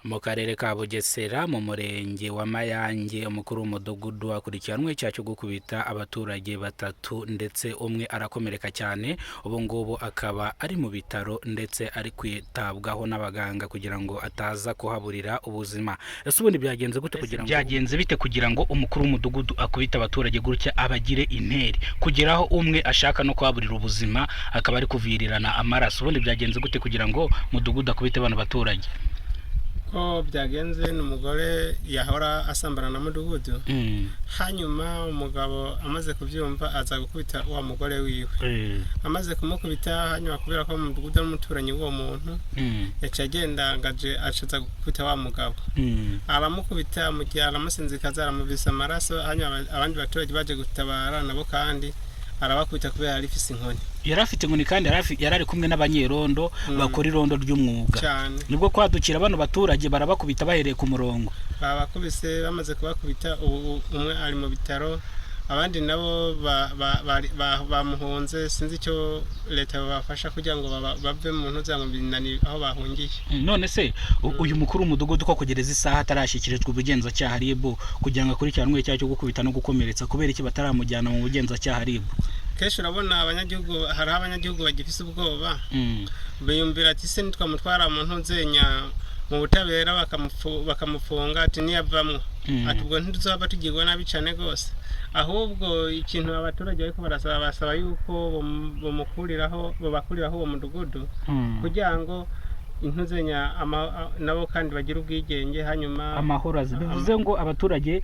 Mu karere ka Bugesera mu murenge wa Mayange umukuru w'umudugudu akurikiranwe icyaha cyo gukubita abaturage batatu ndetse umwe arakomereka cyane. Ubu ngubu akaba ari mu bitaro ndetse ari kwitabwaho n'abaganga kugira ngo ataza kuhaburira ubuzima. Ese ubundi byagenze bite kugira ngo umukuru w'umudugudu akubita abaturage gutya abagire interi kugeraho umwe ashaka no kuhaburira ubuzima akaba ari kuvirirana amaraso? Ubundi byagenze gute kugira ngo mudugudu akubite bano baturage? Ko byagenze n'umugore yahora asambana na mudugudu, hanyuma umugabo amaze kubyumva aza gukubita wa mugore wiwe. Amaze kumukubita hanyuma kubera ko mudugudu n'umuturanyi w'uwo muntu yaciye agenda ngaje acaza gukubita wa mugabo. Aramukubita mu gihe aramusinzikaza aramuvisa amaraso, hanyuma abandi baturage baje gutabara nabo kandi arabakubita kubera ari fisi inkoni. Yari afite inkoni kandi yari ari kumwe n'abanyerondo bakora irondo ry'umwuga. Nibwo kwadukira bano baturage barabakubita bahereye ku murongo. Babakubise bamaze kubakubita, umwe ari mu bitaro, abandi nabo bamuhunze. Sinzi icyo leta babafasha kugira ngo bave mu ntu za mubinani aho bahungiye. None se uyu mukuru w'umudugudu ko kugereza isaha atarashyikirizwa ubugenzacyaha RIB kugira ngo akurikiranwe icyaha cyo gukubita no gukomeretsa, kubera iki bataramujyana mu bugenzacyaha RIB? Kenshi urabona hariho abanyagihugu bagifise ubwoba, biyumvira ati se nitwamutwara mu ntuzenya mu butabera bakamufunga ati niyavamwo ati ubwo ntituzaba tugirwa nabi cyane rwose. Ahubwo ikintu abaturage bariko basaba yuko babakuriraho uwo mudugudu kugira ngo intuzenya nabo kandi bagira ubwigenge hanyuma amahoro azi. Bivuze ngo abaturage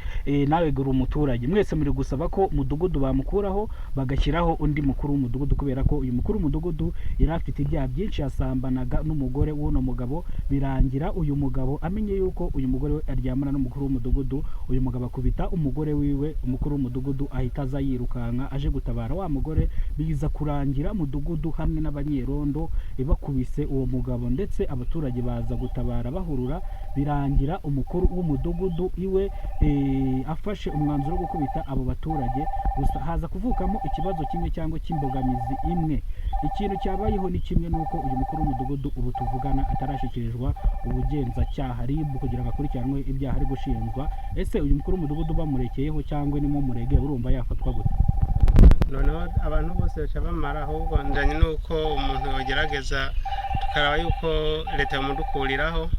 nawe gura umuturage mwese muri gusaba ko mudugudu bamukuraho bagashyiraho undi mukuru w'umudugudu, kubera ko uyu mukuru w'umudugudu yari afite ibyaha byinshi, yasambanaga n'umugore w'uno mugabo birangira uyu mugabo amenye yuko uyu mugore we aryamana n'umukuru w'umudugudu. Uyu mugabo akubita umugore wiwe, umukuru w'umudugudu ahita aza yirukanka aje gutabara wa mugore, biza kurangira mudugudu hamwe n'abanyerondo bakubise uwo mugabo ndetse abaturage baza gutabara bahurura, birangira umukuru w'umudugudu iwe afashe umwanzuro wo gukubita abo baturage. Gusa haza kuvukamo ikibazo kimwe cyangwa cy'imbogamizi imwe. Ikintu cyabayeho ni kimwe, nuko uyu mukuru w'umudugudu ubu tuvugana atarashyikirizwa ubugenzacyaha RIB kugira ngo akurikiranwe ibyaha ari gushinjwa. Ese uyu mukuru w'umudugudu bamurekeyeho cyangwa ni mu murege urumva yafatwa gute? Noneho abantu bose baca bamara, ahubwo ndanye nuko umuntu yogerageza tukaraba yuko leta yamudukuriraho,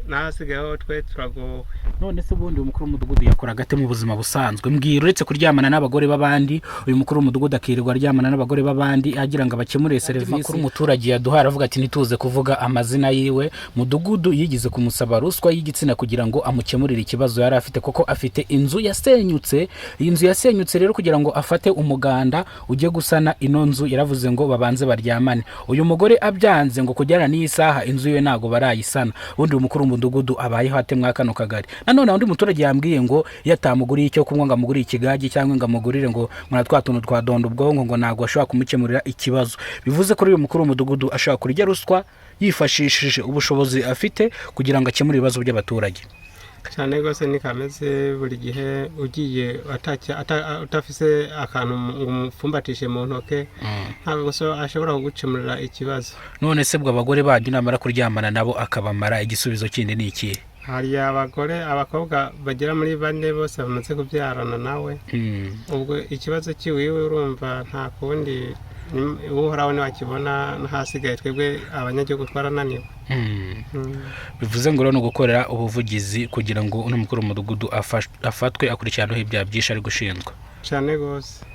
nahasigayeho twe turagowe. None se ubundi umukuru w'umudugudu yakora gate mu buzima busanzwe? Mbwira, uretse kuryamana n'abagore b'abandi, uyu mukuru w'umudugudu akirirwa aryamana n'abagore b'abandi agira ngo abakemurire serivisi. Makuru umuturage yaduhaye aravuga ati nituze kuvuga amazina yiwe, mudugudu yigize kumusaba ruswa y'igitsina kugira ngo amukemurire ikibazo yari afite, kuko afite inzu yasenyutse. Iyi nzu yasenyutse rero kugira ngo afate umuganda ujye gusana ino nzu, yaravuze ngo babanze baryamane. Uyu mugore abyanze ngo kujyana n'iyi saha inzu ye ntago barayisana. Ubundi umukuru w'umudugudu abayeho ate mwakano kagari? Nanone undi muturage yambwiye ngo yatamuguriye icyo kunywa ngo amuguriye ikigagi cyangwa ngo amugurire ngo mwana tuntu twa dondo ubwonko, ngo ntago ashobora kumukemurira ikibazo. Bivuze ko uyu mukuru w'umudugudu ashobora kurya ruswa yifashishije ubushobozi afite kugira ngo akemure ibibazo by'abaturage. Cyane rwose ni kameze buri gihe ugiye utafise akantu umupfumbatishe mu ntoke ntabwo ashobora kugukemurira ikibazo. None se bwo abagore bandi namara kuryamana nabo akabamara, igisubizo kindi ni iki? Hari abakobwa bagera muri 4 bose bamaze kubyarana nawe. Ubwo ikibazo kiwiwe urumva nta kundi uhoraho ni wakibona, hasigaye twebwe abanyagihugu twarananiwe. Bivuze ngo no gukorera ubuvugizi kugira ngo uno mukuru w'umudugudu afatwe akurikiranaho ibyaha byinshi ari gushinjwa. Cyane rwose.